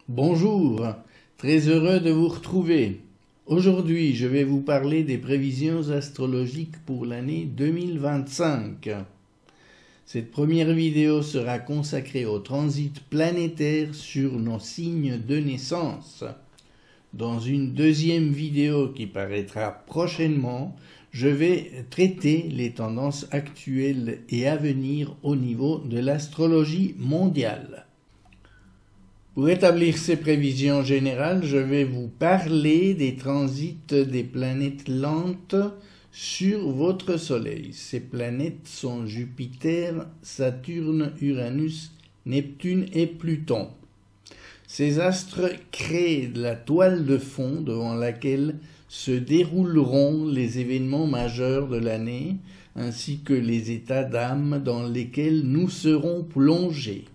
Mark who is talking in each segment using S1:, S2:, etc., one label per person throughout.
S1: Bonjour, très heureux de vous retrouver. Aujourd'hui, je vais vous parler des prévisions astrologiques pour l'année 2025. Cette première vidéo sera consacrée au transit planétaire sur nos signes de naissance. Dans une deuxième vidéo qui paraîtra prochainement, je vais traiter les tendances actuelles et à venir au niveau de l'astrologie mondiale. Pour établir ces prévisions générales, je vais vous parler des transits des planètes lentes sur votre Soleil. Ces planètes sont Jupiter, Saturne, Uranus, Neptune et Pluton. Ces astres créent la toile de fond devant laquelle se dérouleront les événements majeurs de l'année, ainsi que les états d'âme dans lesquels nous serons plongés.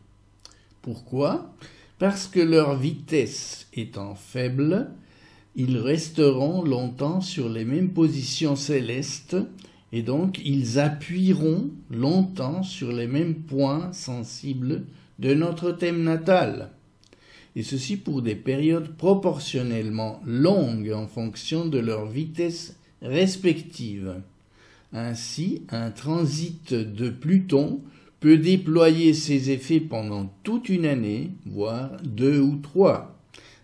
S1: Pourquoi ? Parce que leur vitesse étant faible, ils resteront longtemps sur les mêmes positions célestes et donc ils appuieront longtemps sur les mêmes points sensibles de notre thème natal. Et ceci pour des périodes proportionnellement longues en fonction de leur vitesse respective. Ainsi, un transit de Pluton peut déployer ses effets pendant toute une année, voire 2 ou 3,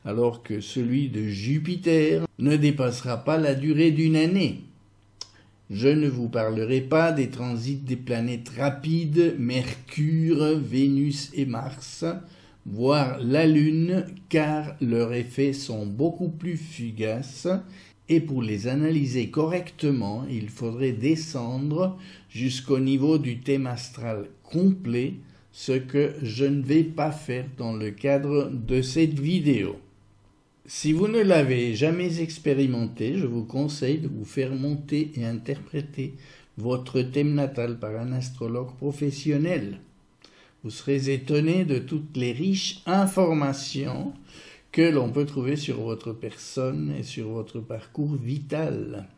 S1: alors que celui de Jupiter ne dépassera pas la durée d'une année. Je ne vous parlerai pas des transits des planètes rapides, Mercure, Vénus et Mars, voire la Lune, car leurs effets sont beaucoup plus fugaces, et pour les analyser correctement, il faudrait descendre jusqu'au niveau du thème astral complet, ce que je ne vais pas faire dans le cadre de cette vidéo. Si vous ne l'avez jamais expérimenté, je vous conseille de vous faire monter et interpréter votre thème natal par un astrologue professionnel. Vous serez étonné de toutes les riches informations que l'on peut trouver sur votre personne et sur votre parcours vital.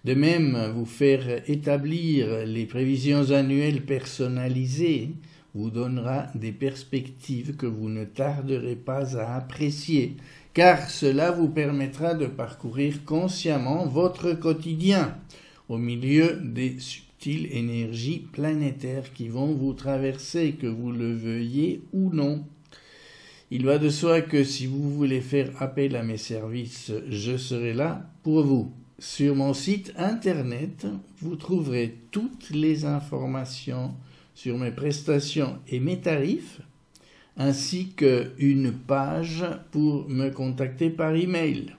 S1: De même, vous faire établir les prévisions annuelles personnalisées vous donnera des perspectives que vous ne tarderez pas à apprécier, car cela vous permettra de parcourir consciemment votre quotidien au milieu des subtiles énergies planétaires qui vont vous traverser, que vous le veuillez ou non. Il va de soi que si vous voulez faire appel à mes services, je serai là pour vous. Sur mon site internet, vous trouverez toutes les informations sur mes prestations et mes tarifs, ainsi qu'une page pour me contacter par email.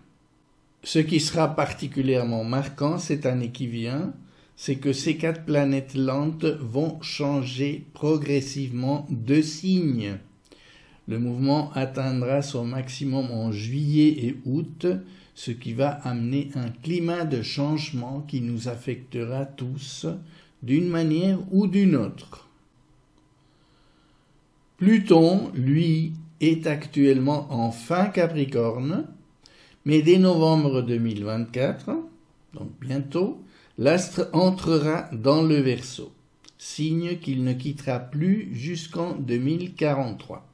S1: Ce qui sera particulièrement marquant cette année qui vient, c'est que ces 4 planètes lentes vont changer progressivement de signe. Le mouvement atteindra son maximum en juillet et août, ce qui va amener un climat de changement qui nous affectera tous d'une manière ou d'une autre. Pluton, lui, est actuellement en fin Capricorne, mais dès novembre 2024, donc bientôt, l'astre entrera dans le Verseau, signe qu'il ne quittera plus jusqu'en 2043.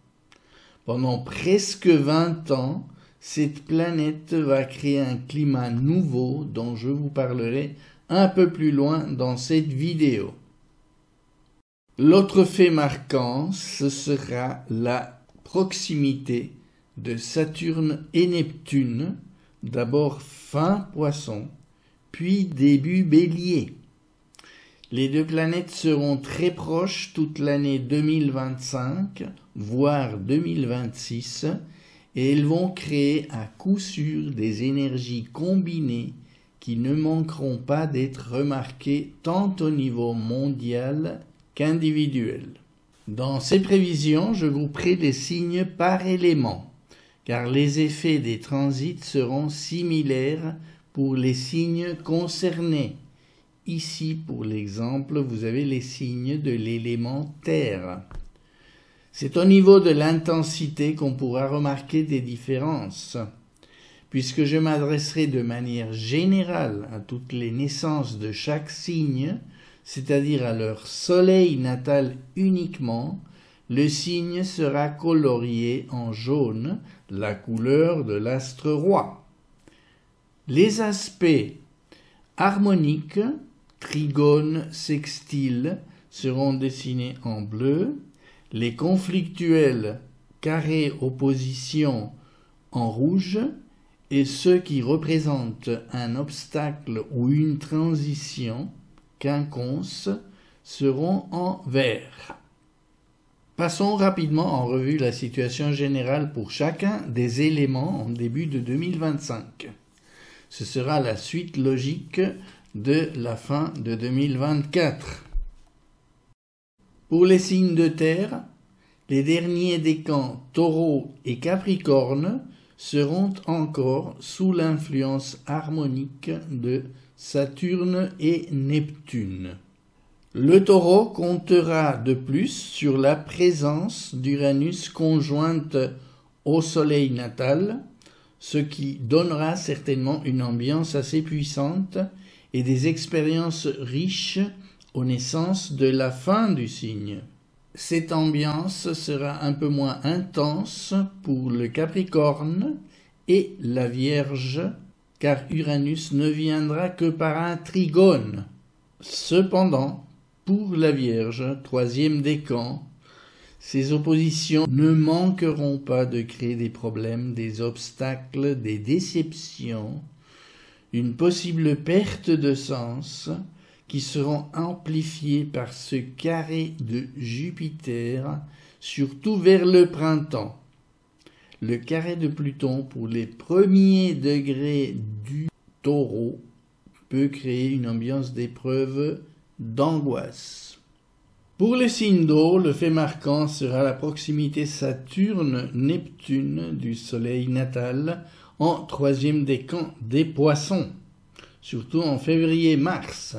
S1: Pendant presque 20 ans, cette planète va créer un climat nouveau dont je vous parlerai un peu plus loin dans cette vidéo. L'autre fait marquant, ce sera la proximité de Saturne et Neptune, d'abord fin Poisson, puis début Bélier. Les 2 planètes seront très proches toute l'année 2025, voire 2026, et elles vont créer à coup sûr des énergies combinées qui ne manqueront pas d'être remarquées tant au niveau mondial qu'individuel. Dans ces prévisions, je grouperai les signes par élément, car les effets des transits seront similaires pour les signes concernés. Ici, pour l'exemple, vous avez les signes de l'élément terre. C'est au niveau de l'intensité qu'on pourra remarquer des différences. Puisque je m'adresserai de manière générale à toutes les naissances de chaque signe, c'est-à-dire à leur soleil natal uniquement, le signe sera colorié en jaune, la couleur de l'astre roi. Les aspects harmoniques, trigones, sextiles, seront dessinés en bleu, les conflictuels, carrés opposition, en rouge, et ceux qui représentent un obstacle ou une transition, quinconce, seront en vert. Passons rapidement en revue la situation générale pour chacun des éléments en début de 2025. Ce sera la suite logique de la fin de 2024. Pour les signes de terre, les derniers décans Taureau et Capricorne seront encore sous l'influence harmonique de Saturne et Neptune. Le Taureau comptera de plus sur la présence d'Uranus conjointe au Soleil natal, ce qui donnera certainement une ambiance assez puissante et des expériences riches aux naissances de la fin du signe. Cette ambiance sera un peu moins intense pour le Capricorne et la Vierge, car Uranus ne viendra que par un trigone. Cependant, pour la Vierge, troisième décan, ces oppositions ne manqueront pas de créer des problèmes, des obstacles, des déceptions, une possible perte de sens, qui seront amplifiés par ce carré de Jupiter, surtout vers le printemps. Le carré de Pluton pour les premiers degrés du Taureau peut créer une ambiance d'épreuve, d'angoisse. Pour les signes d'eau, le fait marquant sera la proximité Saturne-Neptune du Soleil natal en troisième décan des Poissons, surtout en février-mars,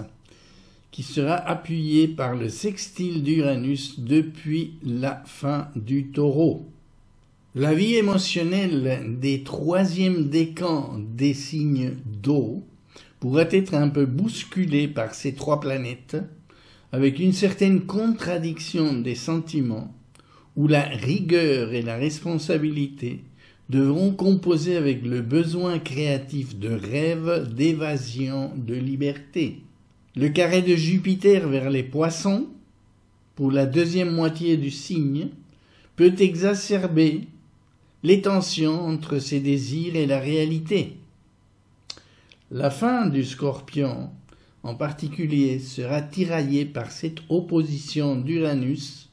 S1: qui sera appuyé par le sextile d'Uranus depuis la fin du Taureau. La vie émotionnelle des troisièmes décans des signes d'eau pourrait être un peu bousculée par ces trois planètes, avec une certaine contradiction des sentiments, où la rigueur et la responsabilité devront composer avec le besoin créatif de rêve, d'évasion, de liberté. Le carré de Jupiter vers les Poissons, pour la deuxième moitié du signe, peut exacerber les tensions entre ses désirs et la réalité. La fin du Scorpion, en particulier, sera tiraillée par cette opposition d'Uranus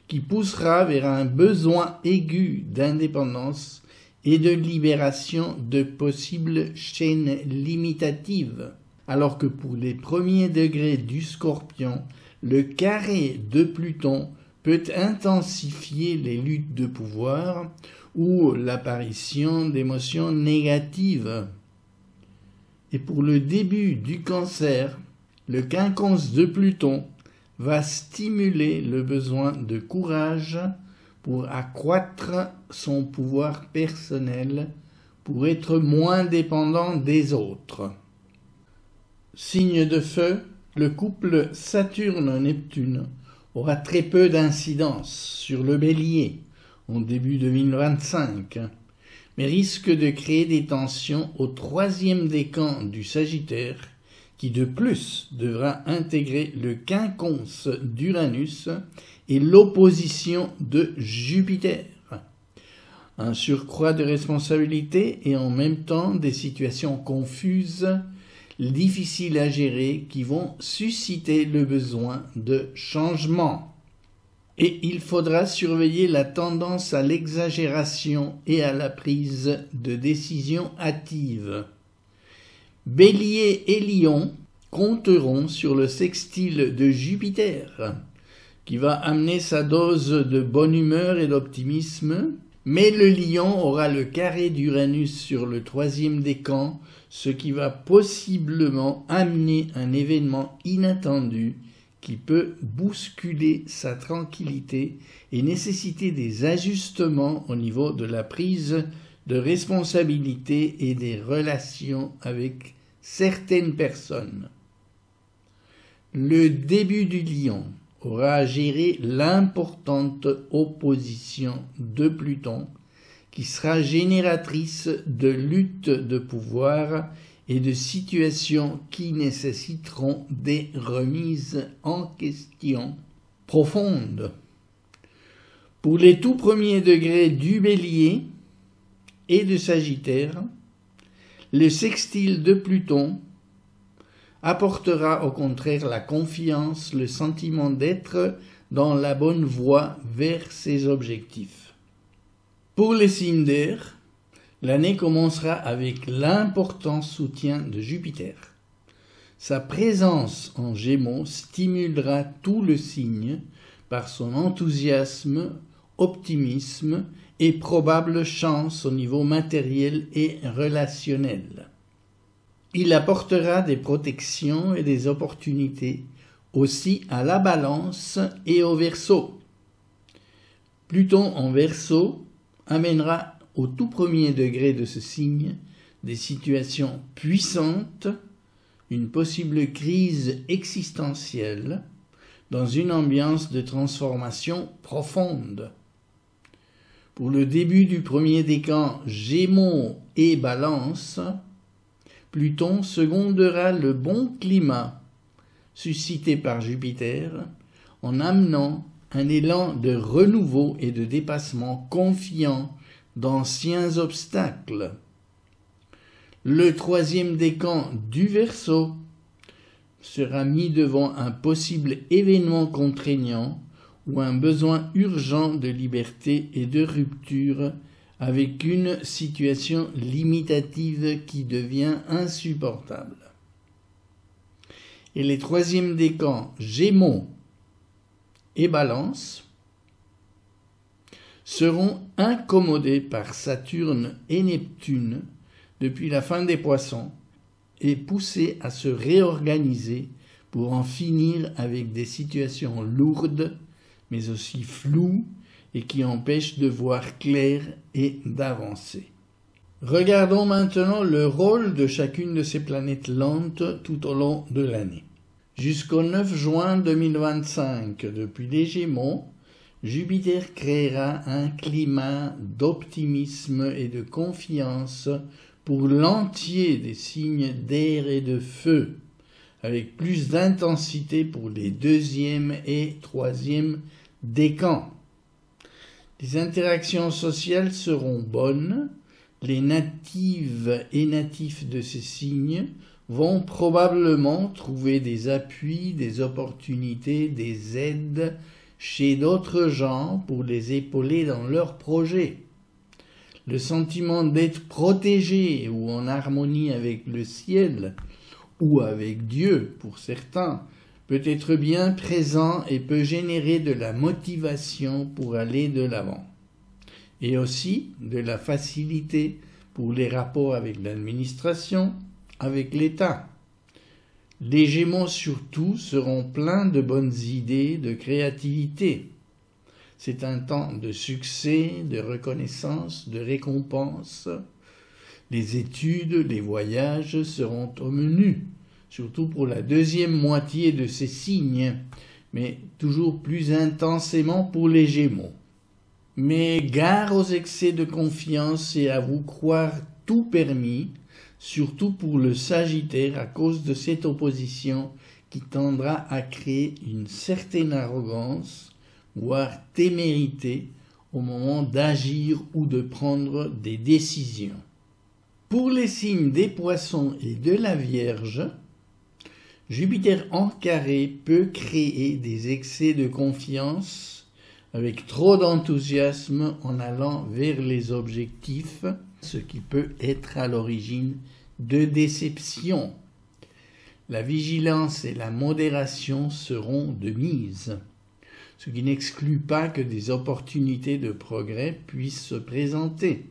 S1: qui poussera vers un besoin aigu d'indépendance et de libération de possibles chaînes limitatives. Alors que pour les premiers degrés du Scorpion, le carré de Pluton peut intensifier les luttes de pouvoir ou l'apparition d'émotions négatives. Et pour le début du Cancer, le quinconce de Pluton va stimuler le besoin de courage pour accroître son pouvoir personnel, pour être moins dépendant des autres. Signe de feu, le couple Saturne-Neptune aura très peu d'incidence sur le Bélier en début 2025, mais risque de créer des tensions au troisième décan du Sagittaire, qui de plus devra intégrer le quinconce d'Uranus et l'opposition de Jupiter. Un surcroît de responsabilité et en même temps des situations confuses, difficiles à gérer, qui vont susciter le besoin de changement. Et il faudra surveiller la tendance à l'exagération et à la prise de décisions hâtives. Bélier et Lion compteront sur le sextile de Jupiter, qui va amener sa dose de bonne humeur et d'optimisme, mais le Lion aura le carré d'Uranus sur le troisième décan, ce qui va possiblement amener un événement inattendu qui peut bousculer sa tranquillité et nécessiter des ajustements au niveau de la prise de responsabilité et des relations avec certaines personnes. Le début du Lion aura à gérer l'importante opposition de Pluton qui sera génératrice de luttes de pouvoir et de situations qui nécessiteront des remises en question profondes. Pour les tout premiers degrés du Bélier et de Sagittaire, le sextile de Pluton apportera au contraire la confiance, le sentiment d'être dans la bonne voie vers ses objectifs. Pour les signes d'air, l'année commencera avec l'important soutien de Jupiter. Sa présence en Gémeaux stimulera tout le signe par son enthousiasme, optimisme et probable chance au niveau matériel et relationnel. Il apportera des protections et des opportunités aussi à la Balance et au Verseau. Pluton en Verseau amènera au tout premier degré de ce signe des situations puissantes, une possible crise existentielle, dans une ambiance de transformation profonde. Pour le début du premier décan Gémeaux et Balance, Pluton secondera le bon climat suscité par Jupiter en amenant un élan de renouveau et de dépassement confiant d'anciens obstacles. Le troisième décan du Verseau sera mis devant un possible événement contraignant ou un besoin urgent de liberté et de rupture avec une situation limitative qui devient insupportable. Et les troisièmes décans Gémeaux et Balance seront incommodés par Saturne et Neptune depuis la fin des Poissons et poussés à se réorganiser pour en finir avec des situations lourdes mais aussi floues et qui empêchent de voir clair et d'avancer. Regardons maintenant le rôle de chacune de ces planètes lentes tout au long de l'année. Jusqu'au 9 juin 2025, depuis les Gémeaux, Jupiter créera un climat d'optimisme et de confiance pour l'entier des signes d'air et de feu, avec plus d'intensité pour les deuxième et troisième décans. Les interactions sociales seront bonnes, les natives et natifs de ces signes vont probablement trouver des appuis, des opportunités, des aides chez d'autres gens pour les épauler dans leurs projets. Le sentiment d'être protégé ou en harmonie avec le ciel ou avec Dieu pour certains peut être bien présent et peut générer de la motivation pour aller de l'avant. Et aussi de la facilité pour les rapports avec l'administration, avec l'État. Les Gémeaux surtout seront pleins de bonnes idées, de créativité. C'est un temps de succès, de reconnaissance, de récompense. Les études, les voyages seront au menu, surtout pour la deuxième moitié de ces signes, mais toujours plus intensément pour les Gémeaux. Mais gare aux excès de confiance et à vous croire tout permis, surtout pour le Sagittaire à cause de cette opposition qui tendra à créer une certaine arrogance, voire témérité, au moment d'agir ou de prendre des décisions. Pour les signes des Poissons et de la Vierge, Jupiter en carré peut créer des excès de confiance avec trop d'enthousiasme en allant vers les objectifs, ce qui peut être à l'origine de déceptions. La vigilance et la modération seront de mise, ce qui n'exclut pas que des opportunités de progrès puissent se présenter.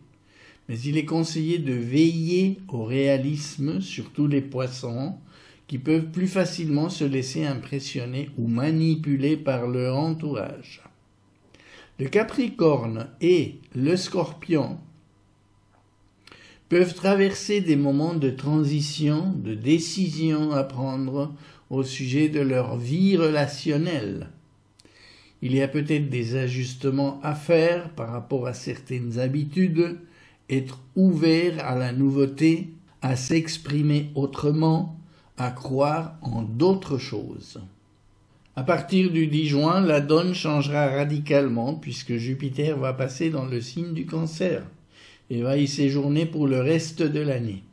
S1: Mais il est conseillé de veiller au réalisme, surtout les Poissons, qui peuvent plus facilement se laisser impressionner ou manipuler par leur entourage. Le Capricorne et le Scorpion peuvent traverser des moments de transition, de décision à prendre au sujet de leur vie relationnelle. Il y a peut-être des ajustements à faire par rapport à certaines habitudes, être ouvert à la nouveauté, à s'exprimer autrement, à croire en d'autres choses. À partir du 10 juin, la donne changera radicalement puisque Jupiter va passer dans le signe du Cancer et va y séjourner pour le reste de l'année.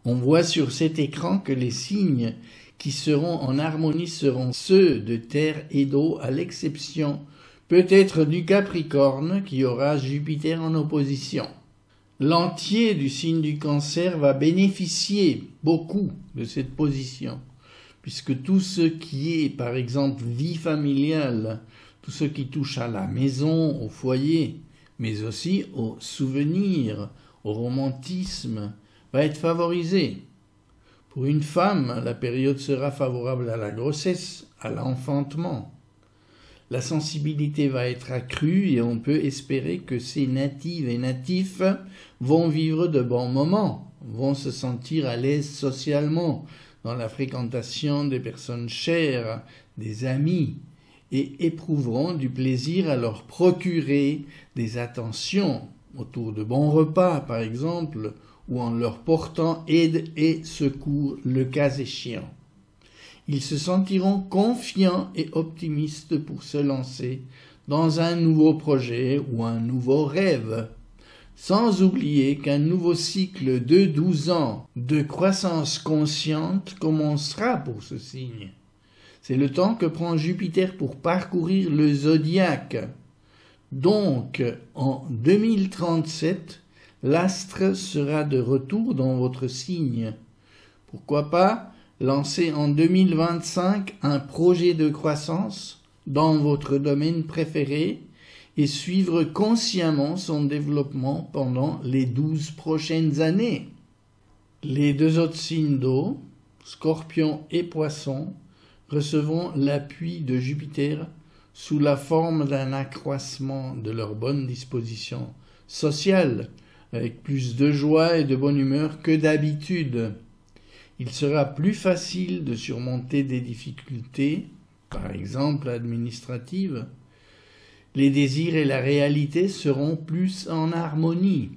S1: On voit sur cet écran que les signes qui seront en harmonie seront ceux de terre et d'eau, à l'exception peut-être du Capricorne qui aura Jupiter en opposition. L'entier du signe du Cancer va bénéficier beaucoup de cette position, puisque tout ce qui est, par exemple, vie familiale, tout ce qui touche à la maison, au foyer, mais aussi aux souvenirs, au romantisme, va être favorisé. Pour une femme, la période sera favorable à la grossesse, à l'enfantement. La sensibilité va être accrue et on peut espérer que ces natives et natifs vont vivre de bons moments, vont se sentir à l'aise socialement, dans la fréquentation des personnes chères, des amis, et éprouveront du plaisir à leur procurer des attentions autour de bons repas, par exemple, ou en leur portant aide et secours le cas échéant. Ils se sentiront confiants et optimistes pour se lancer dans un nouveau projet ou un nouveau rêve, sans oublier qu'un nouveau cycle de 12 ans de croissance consciente commencera pour ce signe. C'est le temps que prend Jupiter pour parcourir le zodiaque. Donc, en 2037, l'astre sera de retour dans votre signe. Pourquoi pas lancer en 2025 un projet de croissance dans votre domaine préféré et suivre consciemment son développement pendant les 12 prochaines années. Les deux autres signes d'eau, Scorpion et Poisson, recevront l'appui de Jupiter sous la forme d'un accroissement de leur bonne disposition sociale, avec plus de joie et de bonne humeur que d'habitude. Il sera plus facile de surmonter des difficultés, par exemple administratives. Les désirs et la réalité seront plus en harmonie.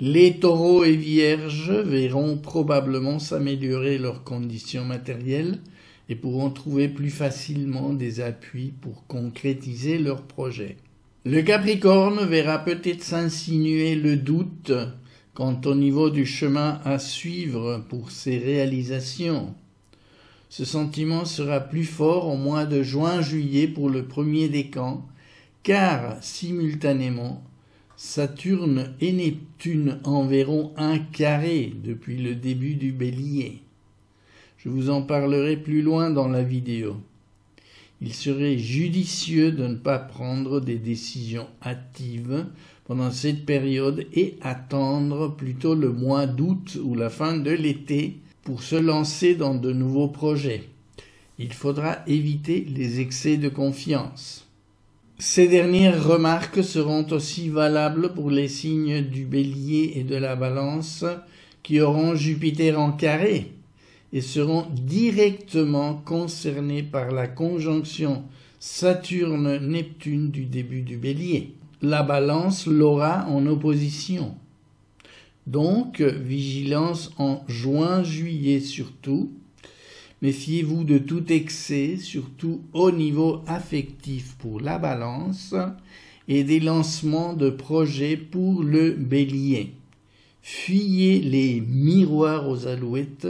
S1: Les taureaux et vierges verront probablement s'améliorer leurs conditions matérielles et pourront trouver plus facilement des appuis pour concrétiser leurs projets. Le Capricorne verra peut-être s'insinuer le doute quant au niveau du chemin à suivre pour ses réalisations. Ce sentiment sera plus fort au mois de juin-juillet pour le premier décan, car simultanément, Saturne et Neptune enverront un carré depuis le début du Bélier. Je vous en parlerai plus loin dans la vidéo. Il serait judicieux de ne pas prendre des décisions hâtives pendant cette période et attendre plutôt le mois d'août ou la fin de l'été pour se lancer dans de nouveaux projets. Il faudra éviter les excès de confiance. Ces dernières remarques seront aussi valables pour les signes du Bélier et de la Balance qui auront Jupiter en carré et seront directement concernés par la conjonction Saturne-Neptune du début du Bélier. La Balance l'aura en opposition. Donc, vigilance en juin-juillet surtout. Méfiez-vous de tout excès, surtout au niveau affectif pour la Balance, et des lancements de projets pour le Bélier. Fuyez les miroirs aux alouettes,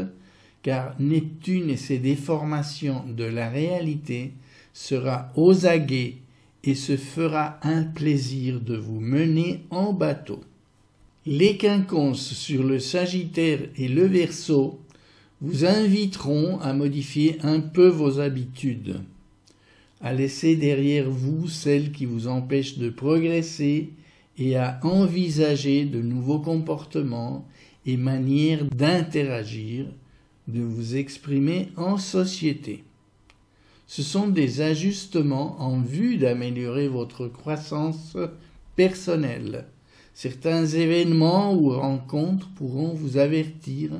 S1: car Neptune et ses déformations de la réalité sera aux aguets et se fera un plaisir de vous mener en bateau. Les quinconces sur le Sagittaire et le Verseau vous inviteront à modifier un peu vos habitudes, à laisser derrière vous celles qui vous empêchent de progresser et à envisager de nouveaux comportements et manières d'interagir, de vous exprimer en société. Ce sont des ajustements en vue d'améliorer votre croissance personnelle. Certains événements ou rencontres pourront vous avertir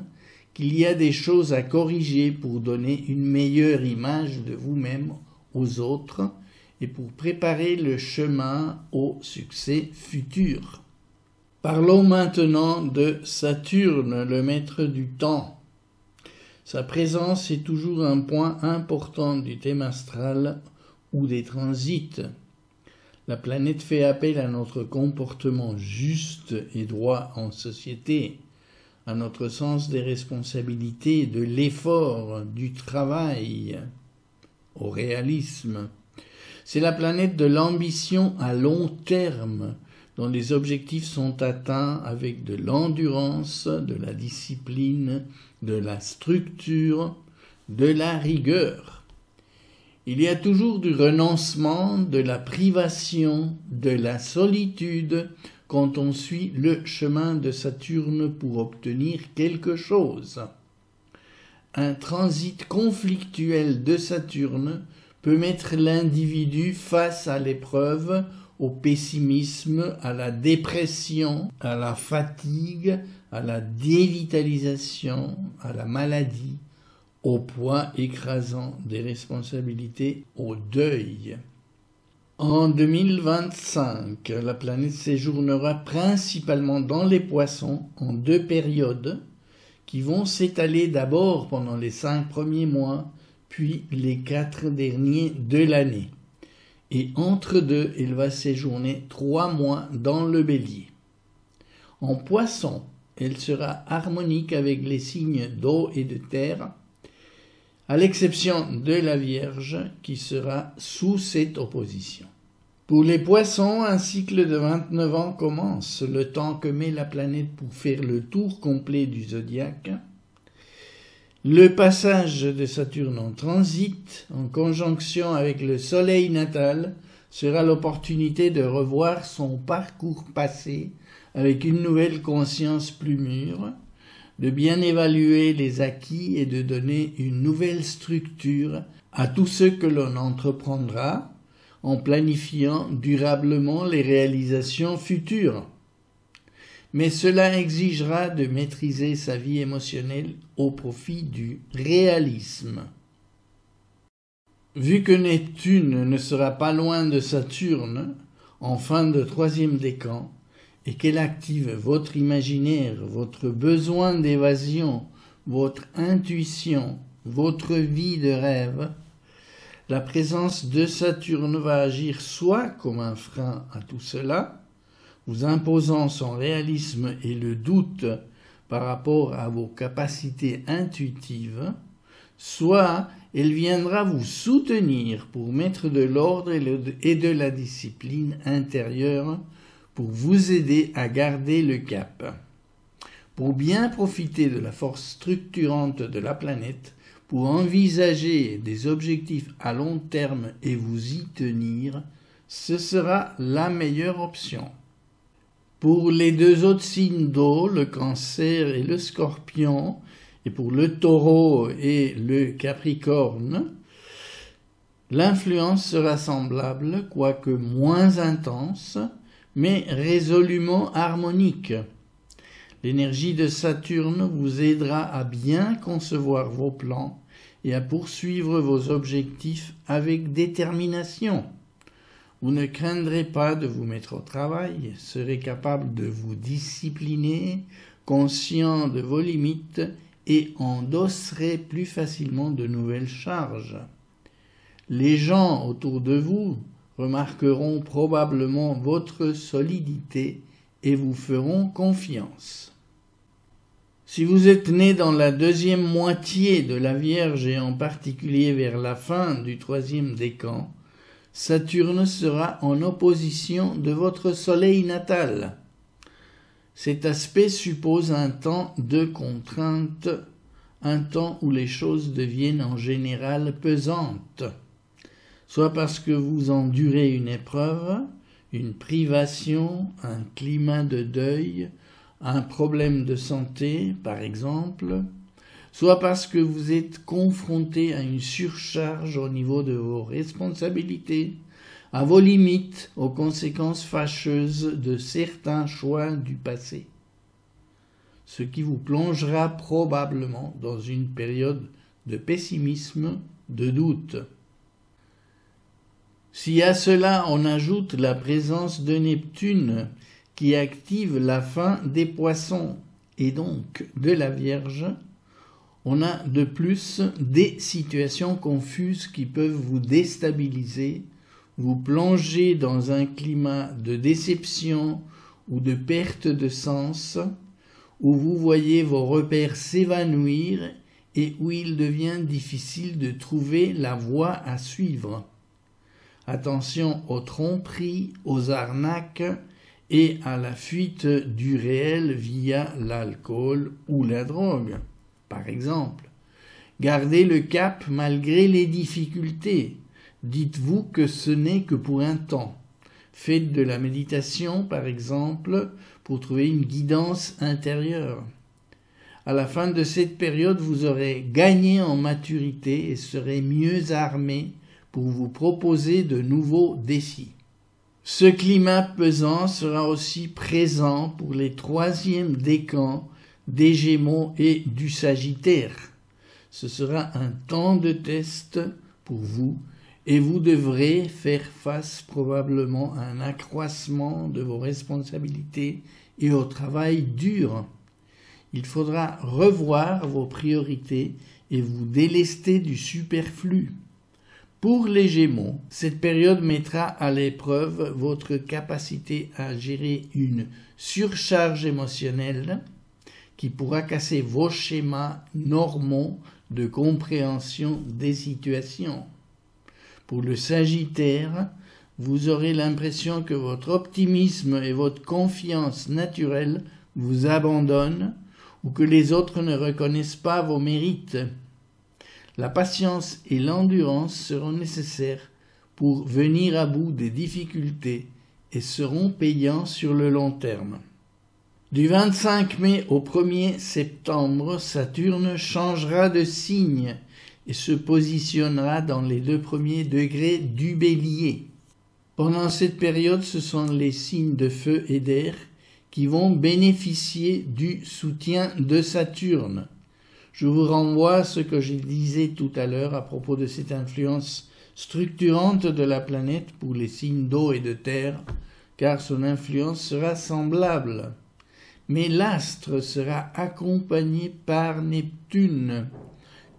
S1: qu'il y a des choses à corriger pour donner une meilleure image de vous-même aux autres et pour préparer le chemin au succès futur. Parlons maintenant de Saturne, le maître du temps. Sa présence est toujours un point important du thème astral ou des transits. La planète fait appel à notre comportement juste et droit en société, à notre sens des responsabilités, de l'effort, du travail, au réalisme. C'est la planète de l'ambition à long terme, dont les objectifs sont atteints avec de l'endurance, de la discipline, de la structure, de la rigueur. Il y a toujours du renoncement, de la privation, de la solitude quand on suit le chemin de Saturne pour obtenir quelque chose. Un transit conflictuel de Saturne peut mettre l'individu face à l'épreuve, au pessimisme, à la dépression, à la fatigue, à la dévitalisation, à la maladie, au poids écrasant des responsabilités, au deuil. En 2025, la planète séjournera principalement dans les poissons en 2 périodes qui vont s'étaler d'abord pendant les 5 premiers mois, puis les 4 derniers de l'année. Et entre deux, elle va séjourner 3 mois dans le bélier. En poisson, elle sera harmonique avec les signes d'eau et de terre, à l'exception de la Vierge qui sera sous cette opposition. Pour les poissons, un cycle de 29 ans commence, le temps que met la planète pour faire le tour complet du zodiaque. Le passage de Saturne en transit, en conjonction avec le Soleil natal, sera l'opportunité de revoir son parcours passé avec une nouvelle conscience plus mûre, de bien évaluer les acquis et de donner une nouvelle structure à tout ce que l'on entreprendra en planifiant durablement les réalisations futures. Mais cela exigera de maîtriser sa vie émotionnelle au profit du réalisme. Vu que Neptune ne sera pas loin de Saturne, en fin de 3e décan, et qu'elle active votre imaginaire, votre besoin d'évasion, votre intuition, votre vie de rêve, la présence de Saturne va agir soit comme un frein à tout cela, vous imposant son réalisme et le doute par rapport à vos capacités intuitives, soit elle viendra vous soutenir pour mettre de l'ordre et de la discipline intérieure pour vous aider à garder le cap. Pour bien profiter de la force structurante de la planète, pour envisager des objectifs à long terme et vous y tenir, ce sera la meilleure option. Pour les 2 autres signes d'eau, le Cancer et le Scorpion, et pour le Taureau et le Capricorne, l'influence sera semblable, quoique moins intense, mais résolument harmonique. L'énergie de Saturne vous aidera à bien concevoir vos plans et à poursuivre vos objectifs avec détermination. Vous ne craindrez pas de vous mettre au travail, serez capable de vous discipliner, conscient de vos limites et endosserez plus facilement de nouvelles charges. Les gens autour de vous remarqueront probablement votre solidité et vous feront confiance. Si vous êtes né dans la 2e moitié de la Vierge et en particulier vers la fin du 3e décan, Saturne sera en opposition de votre Soleil natal. Cet aspect suppose un temps de contrainte, un temps où les choses deviennent en général pesantes, soit parce que vous endurez une épreuve, une privation, un climat de deuil, un problème de santé, par exemple, soit parce que vous êtes confronté à une surcharge au niveau de vos responsabilités, à vos limites, aux conséquences fâcheuses de certains choix du passé. ce qui vous plongera probablement dans une période de pessimisme, de doute. Si à cela on ajoute la présence de Neptune qui active la fin des Poissons et donc de la Vierge, on a de plus des situations confuses qui peuvent vous déstabiliser, vous plonger dans un climat de déception ou de perte de sens, où vous voyez vos repères s'évanouir et où il devient difficile de trouver la voie à suivre. Attention aux tromperies, aux arnaques et à la fuite du réel via l'alcool ou la drogue, par exemple. Gardez le cap malgré les difficultés. Dites-vous que ce n'est que pour un temps. Faites de la méditation, par exemple, pour trouver une guidance intérieure. À la fin de cette période, vous aurez gagné en maturité et serez mieux armé pour vous proposer de nouveaux défis. Ce climat pesant sera aussi présent pour les troisièmes décans des Gémeaux et du Sagittaire. Ce sera un temps de test pour vous et vous devrez faire face probablement à un accroissement de vos responsabilités et au travail dur. Il faudra revoir vos priorités et vous délester du superflu. Pour les Gémeaux, cette période mettra à l'épreuve votre capacité à gérer une surcharge émotionnelle qui pourra casser vos schémas normaux de compréhension des situations. Pour le Sagittaire, vous aurez l'impression que votre optimisme et votre confiance naturelle vous abandonnent ou que les autres ne reconnaissent pas vos mérites. La patience et l'endurance seront nécessaires pour venir à bout des difficultés et seront payants sur le long terme. Du 25 mai au 1er septembre, Saturne changera de signe et se positionnera dans les 2 premiers degrés du Bélier. Pendant cette période, ce sont les signes de feu et d'air qui vont bénéficier du soutien de Saturne. Je vous renvoie à ce que je disais tout à l'heure à propos de cette influence structurante de la planète pour les signes d'eau et de terre, car son influence sera semblable. Mais l'astre sera accompagné par Neptune,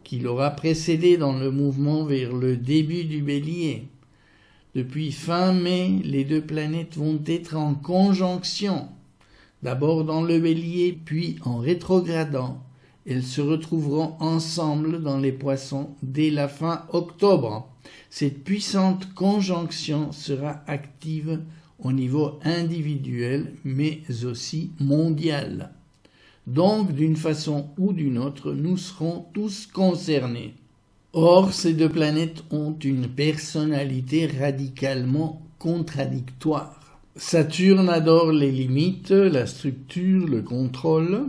S1: qui l'aura précédé dans le mouvement vers le début du Bélier. Depuis fin mai, les 2 planètes vont être en conjonction, d'abord dans le Bélier, puis en rétrogradant. Elles se retrouveront ensemble dans les Poissons dès la fin octobre. Cette puissante conjonction sera active au niveau individuel, mais aussi mondial. Donc, d'une façon ou d'une autre, nous serons tous concernés. Or, ces 2 planètes ont une personnalité radicalement contradictoire. Saturne adore les limites, la structure, le contrôle,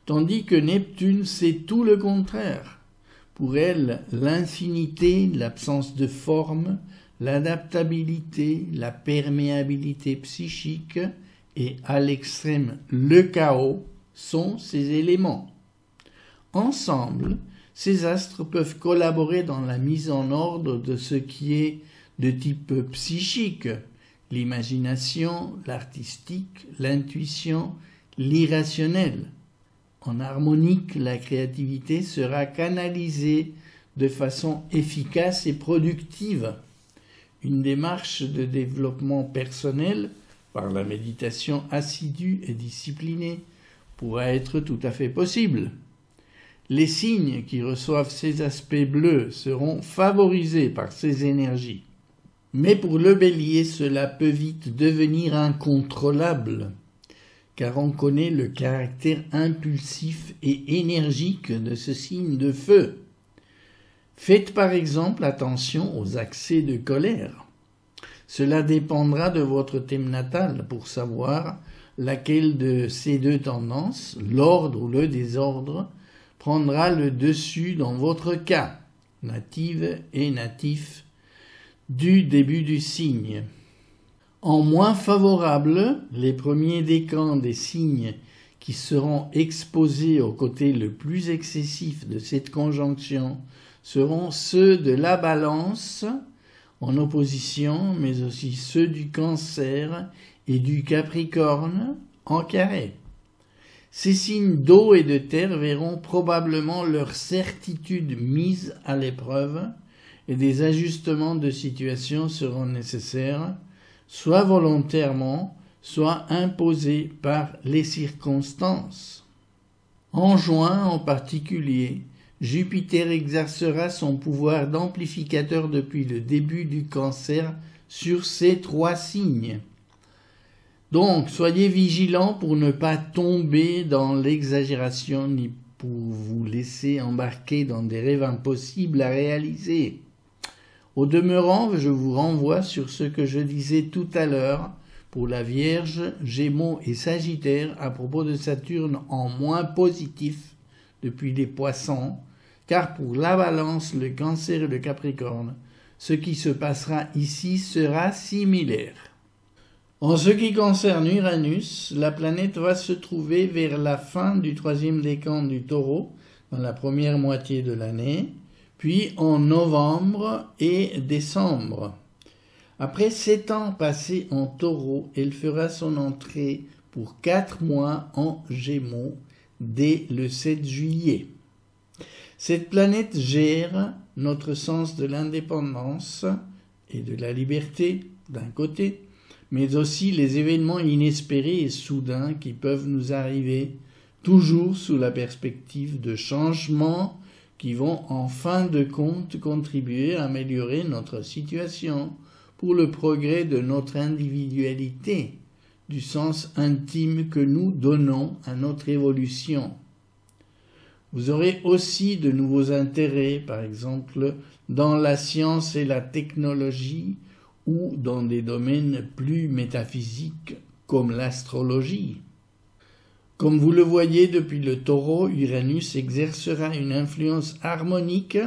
S1: tandis que Neptune, c'est tout le contraire. Pour elle, l'infinité, l'absence de forme, l'adaptabilité, la perméabilité psychique et, à l'extrême, le chaos sont ces éléments. Ensemble, ces astres peuvent collaborer dans la mise en ordre de ce qui est de type psychique, l'imagination, l'artistique, l'intuition, l'irrationnel. En harmonique, la créativité sera canalisée de façon efficace et productive. Une démarche de développement personnel, par la méditation assidue et disciplinée, pourra être tout à fait possible. Les signes qui reçoivent ces aspects bleus seront favorisés par ces énergies. Mais pour le Bélier, cela peut vite devenir incontrôlable, car on connaît le caractère impulsif et énergique de ce signe de feu. Faites par exemple attention aux accès de colère. Cela dépendra de votre thème natal pour savoir laquelle de ces 2 tendances, l'ordre ou le désordre, prendra le dessus dans votre cas, native et natif, du début du signe. En moins favorable, les premiers décans des signes qui seront exposés au côté le plus excessif de cette conjonction seront ceux de la Balance en opposition, mais aussi ceux du Cancer et du Capricorne en carré. Ces signes d'eau et de terre verront probablement leur certitude mise à l'épreuve et des ajustements de situation seront nécessaires, soit volontairement, soit imposés par les circonstances. En juin en particulier, Jupiter exercera son pouvoir d'amplificateur depuis le début du Cancer sur ces 3 signes. Donc, soyez vigilants pour ne pas tomber dans l'exagération ni pour vous laisser embarquer dans des rêves impossibles à réaliser. Au demeurant, je vous renvoie sur ce que je disais tout à l'heure pour la Vierge, Gémeaux et Sagittaire à propos de Saturne en moins positif depuis les Poissons, car pour la Balance, le Cancer et le Capricorne, ce qui se passera ici sera similaire. En ce qui concerne Uranus, la planète va se trouver vers la fin du 3e décan du Taureau, dans la première moitié de l'année, puis en novembre et décembre. Après 7 ans passés en Taureau, elle fera son entrée pour 4 mois en Gémeaux dès le 7 juillet. Cette planète gère notre sens de l'indépendance et de la liberté d'un côté, mais aussi les événements inespérés et soudains qui peuvent nous arriver, toujours sous la perspective de changements qui vont en fin de compte contribuer à améliorer notre situation pour le progrès de notre individualité, du sens intime que nous donnons à notre évolution. Vous aurez aussi de nouveaux intérêts, par exemple dans la science et la technologie ou dans des domaines plus métaphysiques comme l'astrologie. Comme vous le voyez depuis le Taureau, Uranus exercera une influence harmonique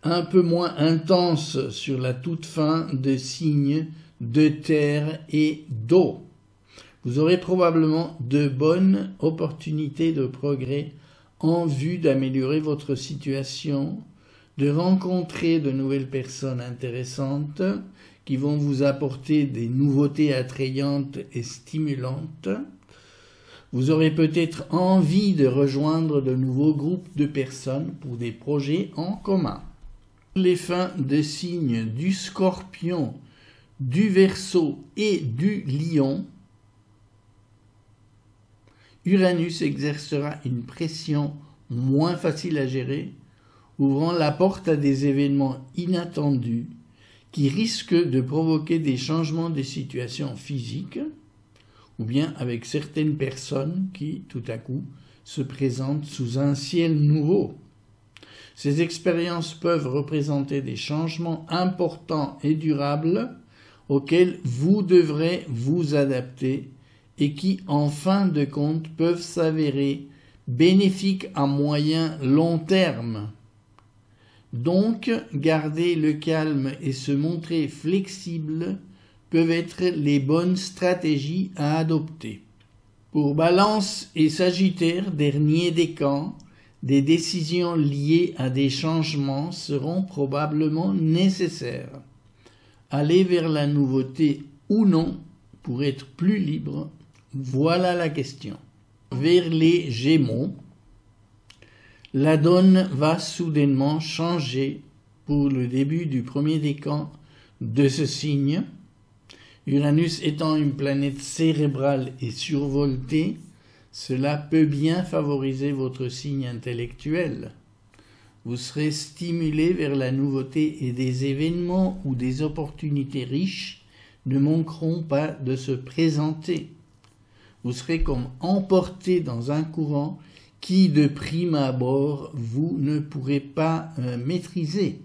S1: un peu moins intense sur la toute fin de signes de terre et d'eau. Vous aurez probablement de bonnes opportunités de progrès en vue d'améliorer votre situation, de rencontrer de nouvelles personnes intéressantes qui vont vous apporter des nouveautés attrayantes et stimulantes. Vous aurez peut-être envie de rejoindre de nouveaux groupes de personnes pour des projets en commun. Les fins de signes du Scorpion, du Verseau et du Lion, Uranus exercera une pression moins facile à gérer, ouvrant la porte à des événements inattendus qui risquent de provoquer des changements de situation physique, ou bien avec certaines personnes qui, tout à coup, se présentent sous un ciel nouveau. Ces expériences peuvent représenter des changements importants et durables auxquels vous devrez vous adapter et qui, en fin de compte, peuvent s'avérer bénéfiques à moyen long terme. Donc, garder le calme et se montrer flexible peuvent être les bonnes stratégies à adopter. Pour Balance et Sagittaire, dernier décan, des décisions liées à des changements seront probablement nécessaires. Aller vers la nouveauté ou non pour être plus libre, voilà la question. Vers les Gémeaux, la donne va soudainement changer pour le début du premier décan de ce signe. Uranus étant une planète cérébrale et survoltée, cela peut bien favoriser votre signe intellectuel. Vous serez stimulé vers la nouveauté et des événements ou des opportunités riches ne manqueront pas de se présenter. Vous serez comme emporté dans un courant qui, de prime abord, vous ne pourrez pas maîtriser.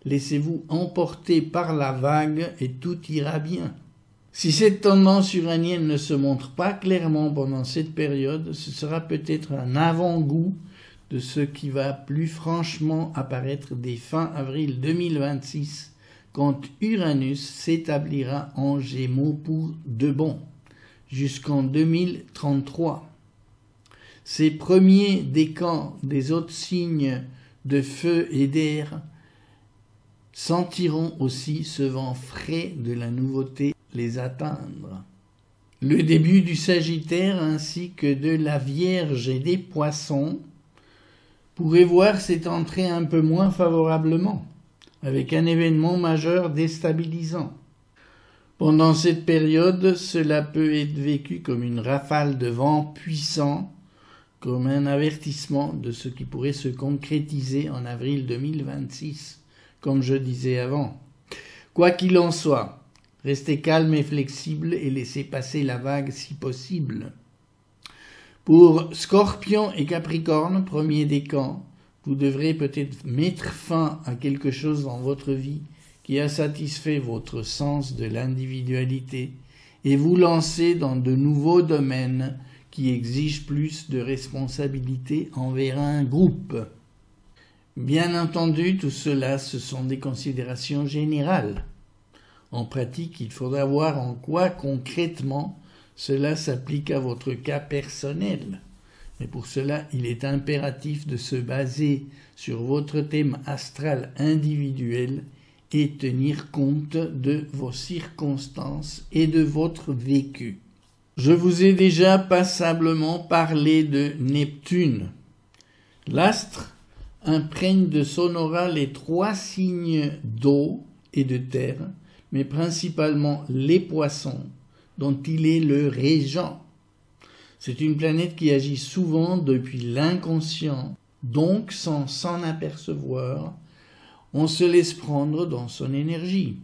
S1: Laissez-vous emporter par la vague et tout ira bien. Si cette tendance uranienne ne se montre pas clairement pendant cette période, ce sera peut-être un avant-goût de ce qui va plus franchement apparaître dès fin avril 2026, quand Uranus s'établira en Gémeaux pour de bon, jusqu'en 2033. Ces premiers décans des autres signes de feu et d'air sentiront aussi ce vent frais de la nouveauté les atteindre. Le début du Sagittaire ainsi que de la Vierge et des Poissons pourrait voir cette entrée un peu moins favorablement, avec un événement majeur déstabilisant. Pendant cette période, cela peut être vécu comme une rafale de vent puissant, comme un avertissement de ce qui pourrait se concrétiser en avril 2026, comme je disais avant. Quoi qu'il en soit, restez calme et flexible et laissez passer la vague si possible. Pour Scorpion et Capricorne, premier décan, vous devrez peut-être mettre fin à quelque chose dans votre vie qui a satisfait votre sens de l'individualité et vous lancer dans de nouveaux domaines qui exigent plus de responsabilité envers un groupe. Bien entendu, tout cela, ce sont des considérations générales. En pratique, il faudra voir en quoi concrètement cela s'applique à votre cas personnel. Mais pour cela, il est impératif de se baser sur votre thème astral individuel et tenir compte de vos circonstances et de votre vécu. Je vous ai déjà passablement parlé de Neptune. L'astre imprègne de son aura les 3 signes d'eau et de terre, mais principalement les poissons, dont il est le régent. C'est une planète qui agit souvent depuis l'inconscient, donc sans s'en apercevoir, on se laisse prendre dans son énergie.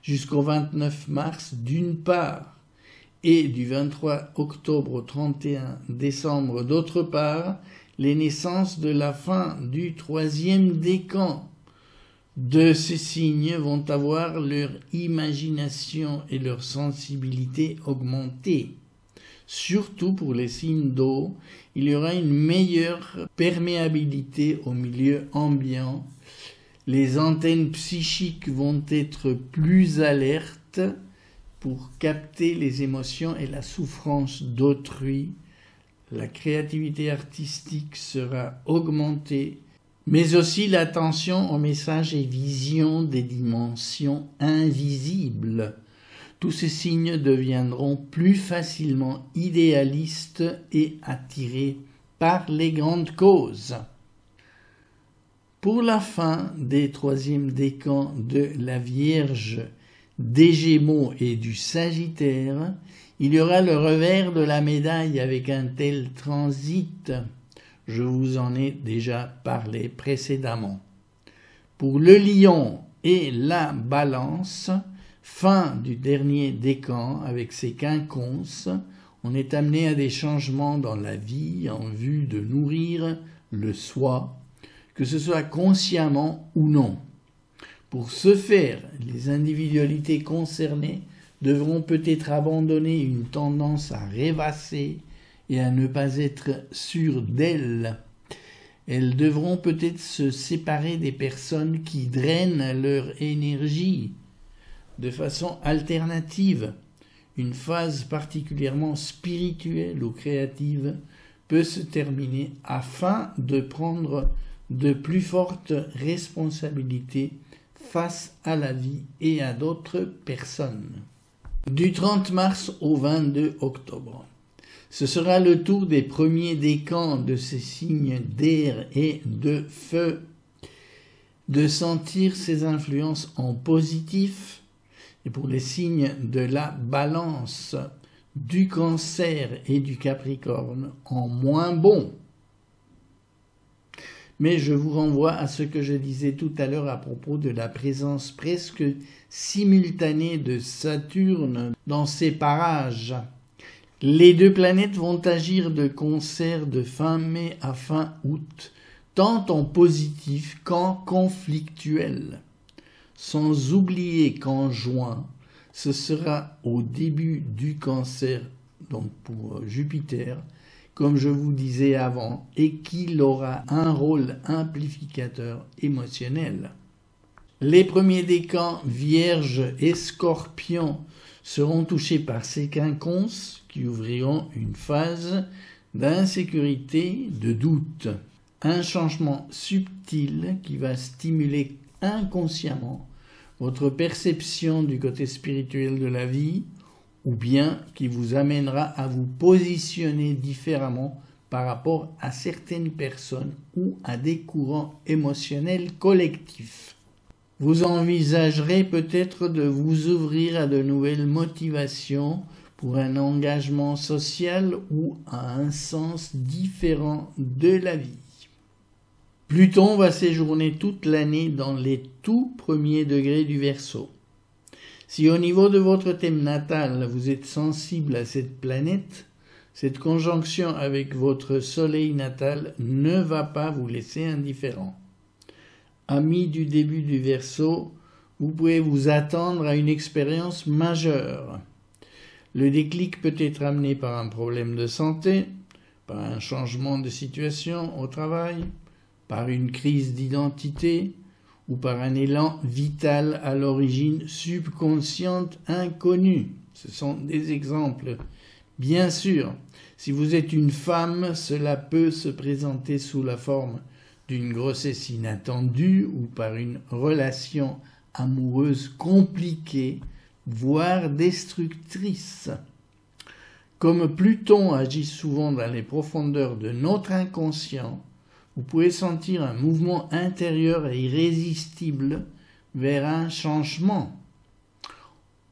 S1: Jusqu'au 29 mars d'une part, et du 23 octobre au 31 décembre d'autre part, les naissances de la fin du 3e décan de ces signes vont avoir leur imagination et leur sensibilité augmentées. Surtout pour les signes d'eau, il y aura une meilleure perméabilité au milieu ambiant. Les antennes psychiques vont être plus alertes pour capter les émotions et la souffrance d'autrui. La créativité artistique sera augmentée, mais aussi l'attention aux messages et visions des dimensions invisibles. Tous ces signes deviendront plus facilement idéalistes et attirés par les grandes causes. Pour la fin des 3e décans de la Vierge, des Gémeaux et du Sagittaire, il y aura le revers de la médaille avec un tel transit. Je vous en ai déjà parlé précédemment. Pour le Lion et la Balance, fin du dernier décan avec ses quinconces, on est amené à des changements dans la vie en vue de nourrir le soi, que ce soit consciemment ou non. Pour ce faire, les individualités concernées devront peut-être abandonner une tendance à rêvasser et à ne pas être sûres d'elles. Elles devront peut-être se séparer des personnes qui drainent leur énergie de façon alternative. Une phase particulièrement spirituelle ou créative peut se terminer afin de prendre de plus fortes responsabilités face à la vie et à d'autres personnes. Du 30 mars au 22 octobre. Ce sera le tour des premiers décans de ces signes d'air et de feu, de sentir ces influences en positif, et pour les signes de la Balance, du Cancer et du Capricorne en moins bon. Mais je vous renvoie à ce que je disais tout à l'heure à propos de la présence presque simultanée de Saturne dans ces parages. Les 2 planètes vont agir de concert de fin mai à fin août, tant en positif qu'en conflictuel. Sans oublier qu'en juin, ce sera au début du Cancer, donc pour Jupiter, comme je vous disais avant, et qu'il aura un rôle amplificateur émotionnel. Les premiers décans Vierge et Scorpion seront touchés par ces quinconces qui ouvriront une phase d'insécurité, de doute. Un changement subtil qui va stimuler inconsciemment votre perception du côté spirituel de la vie, ou bien qui vous amènera à vous positionner différemment par rapport à certaines personnes ou à des courants émotionnels collectifs. Vous envisagerez peut-être de vous ouvrir à de nouvelles motivations pour un engagement social ou à un sens différent de la vie. Pluton va séjourner toute l'année dans les tout premiers degrés du Verseau. Si au niveau de votre thème natal, vous êtes sensible à cette planète, cette conjonction avec votre soleil natal ne va pas vous laisser indifférent. Amis du début du Verseau, vous pouvez vous attendre à une expérience majeure. Le déclic peut être amené par un problème de santé, par un changement de situation au travail, par une crise d'identité ou par un élan vital à l'origine subconsciente inconnue. Ce sont des exemples. Bien sûr, si vous êtes une femme, cela peut se présenter sous la forme d'une grossesse inattendue ou par une relation amoureuse compliquée, voire destructrice. Comme Pluton agit souvent dans les profondeurs de notre inconscient, vous pouvez sentir un mouvement intérieur et irrésistible vers un changement.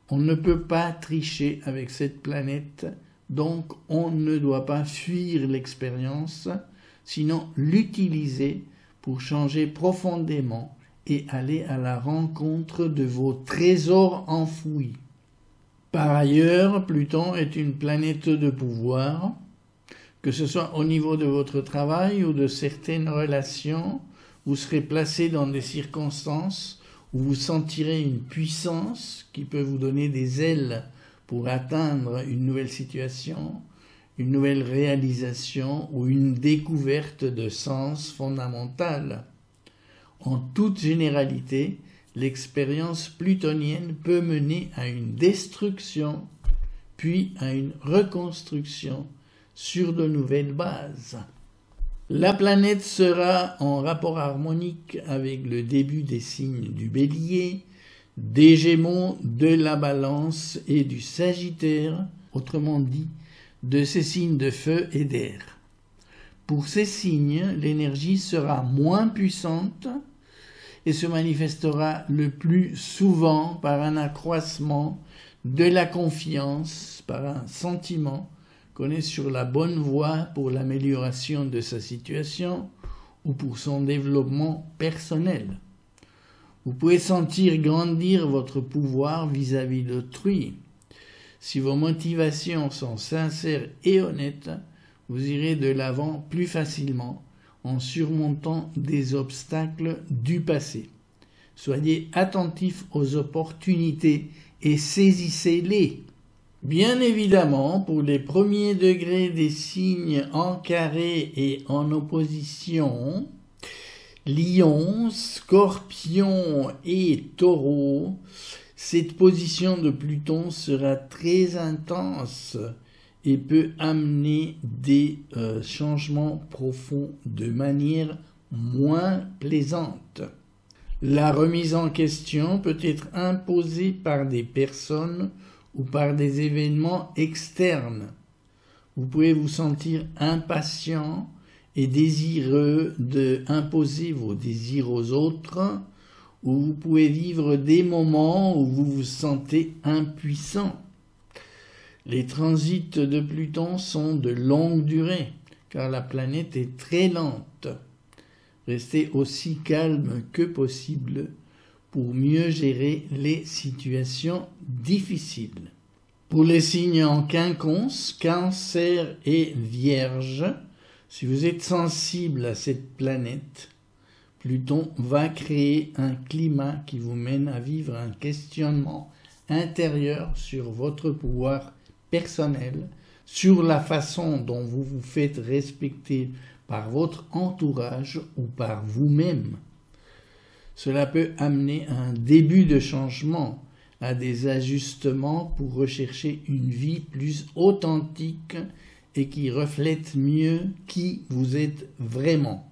S1: On ne peut pas tricher avec cette planète, donc on ne doit pas fuir l'expérience, sinon l'utiliser pour changer profondément et aller à la rencontre de vos trésors enfouis. Par ailleurs, Pluton est une planète de pouvoir. Que ce soit au niveau de votre travail ou de certaines relations, vous serez placé dans des circonstances où vous sentirez une puissance qui peut vous donner des ailes pour atteindre une nouvelle situation, une nouvelle réalisation ou une découverte de sens fondamental. En toute généralité, l'expérience plutonienne peut mener à une destruction, puis à une reconstruction sur de nouvelles bases. La planète sera en rapport harmonique avec le début des signes du Bélier, des Gémeaux, de la Balance et du Sagittaire, autrement dit, de ces signes de feu et d'air. Pour ces signes, l'énergie sera moins puissante et se manifestera le plus souvent par un accroissement de la confiance, par un sentiment qu'on est sur la bonne voie pour l'amélioration de sa situation ou pour son développement personnel. Vous pouvez sentir grandir votre pouvoir vis-à-vis d'autrui. Si vos motivations sont sincères et honnêtes, vous irez de l'avant plus facilement en surmontant des obstacles du passé. Soyez attentifs aux opportunités et saisissez-les. Bien évidemment, pour les premiers degrés des signes en carré et en opposition, Lion, Scorpion et Taureau, cette position de Pluton sera très intense et peut amener des changements profonds de manière moins plaisante. La remise en question peut être imposée par des personnes ou par des événements externes. Vous pouvez vous sentir impatient et désireux d'imposer vos désirs aux autres, ou vous pouvez vivre des moments où vous vous sentez impuissant. Les transits de Pluton sont de longue durée, car la planète est très lente. Restez aussi calme que possible pour mieux gérer les situations difficiles. Pour les signes en quinconce, Cancer et Vierge, si vous êtes sensible à cette planète, Pluton va créer un climat qui vous mène à vivre un questionnement intérieur sur votre pouvoir personnel, sur la façon dont vous vous faites respecter par votre entourage ou par vous-même. Cela peut amener à un début de changement, à des ajustements pour rechercher une vie plus authentique et qui reflète mieux qui vous êtes vraiment.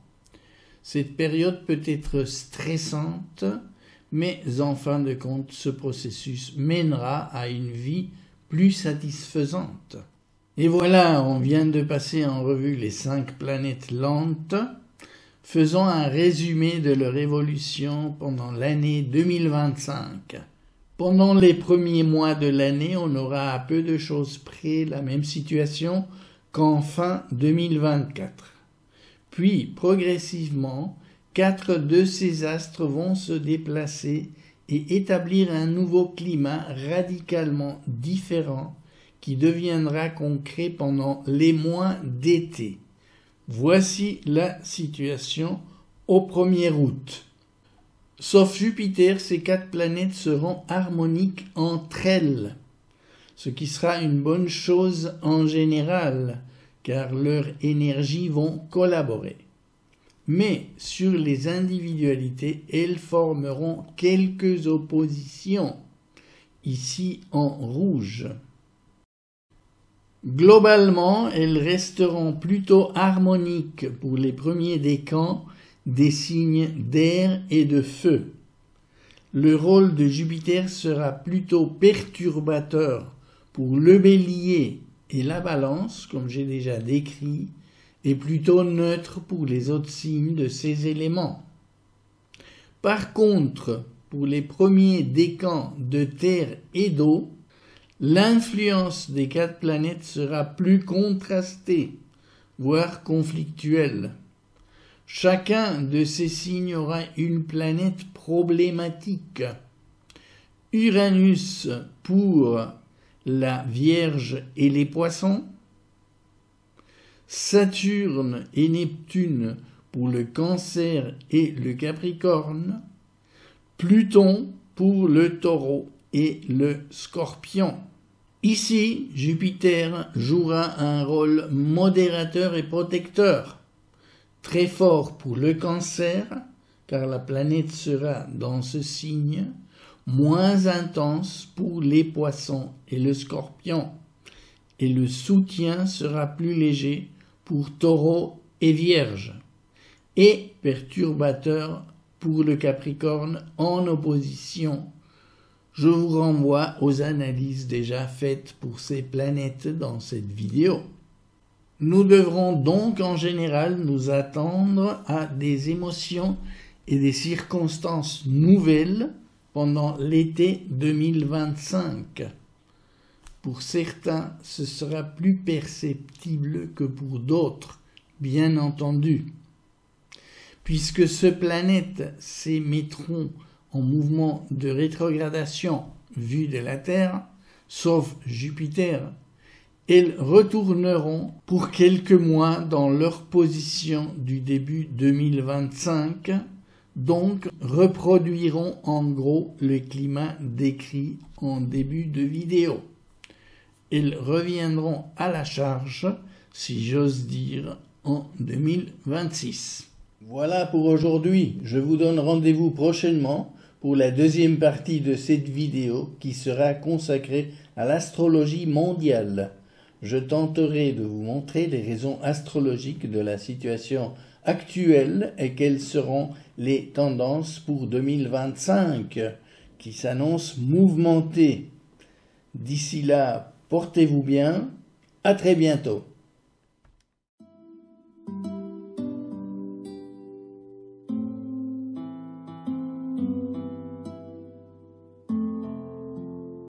S1: Cette période peut être stressante, mais en fin de compte, ce processus mènera à une vie plus satisfaisante. Et voilà, on vient de passer en revue les 5 planètes lentes. Faisons un résumé de leur évolution pendant l'année 2025. Pendant les premiers mois de l'année, on aura à peu de choses près la même situation qu'en fin 2024. Puis, progressivement, 4 de ces astres vont se déplacer et établir un nouveau climat radicalement différent qui deviendra concret pendant les mois d'été. Voici la situation au 1er août. Sauf Jupiter, ces 4 planètes seront harmoniques entre elles, ce qui sera une bonne chose en général, car leurs énergies vont collaborer. Mais sur les individualités, elles formeront quelques oppositions, ici en rouge. Globalement, elles resteront plutôt harmoniques pour les premiers décans des signes d'air et de feu. Le rôle de Jupiter sera plutôt perturbateur pour le Bélier et la Balance, comme j'ai déjà décrit, et plutôt neutre pour les autres signes de ces éléments. Par contre, pour les premiers décans de terre et d'eau, l'influence des 4 planètes sera plus contrastée, voire conflictuelle. Chacun de ces signes aura une planète problématique. Uranus pour la Vierge et les Poissons, Saturne et Neptune pour le Cancer et le Capricorne, Pluton pour le Taureau et le Scorpion. Ici, Jupiter jouera un rôle modérateur et protecteur, très fort pour le Cancer, car la planète sera dans ce signe, moins intense pour les Poissons et le Scorpion, et le soutien sera plus léger pour Taureau et Vierge, et perturbateur pour le Capricorne en opposition. Je vous renvoie aux analyses déjà faites pour ces planètes dans cette vidéo. Nous devrons donc en général nous attendre à des émotions et des circonstances nouvelles pendant l'été 2025. Pour certains, ce sera plus perceptible que pour d'autres, bien entendu. Puisque ces planètes s'émettront en mouvement de rétrogradation vu de la Terre, sauf Jupiter, elles retourneront pour quelques mois dans leur position du début 2025, donc reproduiront en gros le climat décrit en début de vidéo. Elles reviendront à la charge, si j'ose dire, en 2026. Voilà pour aujourd'hui. Je vous donne rendez-vous prochainement pour la deuxième partie de cette vidéo qui sera consacrée à l'astrologie mondiale. Je tenterai de vous montrer les raisons astrologiques de la situation actuelle et quelles seront les tendances pour 2025 qui s'annoncent mouvementées. D'ici là, portez-vous bien. À très bientôt.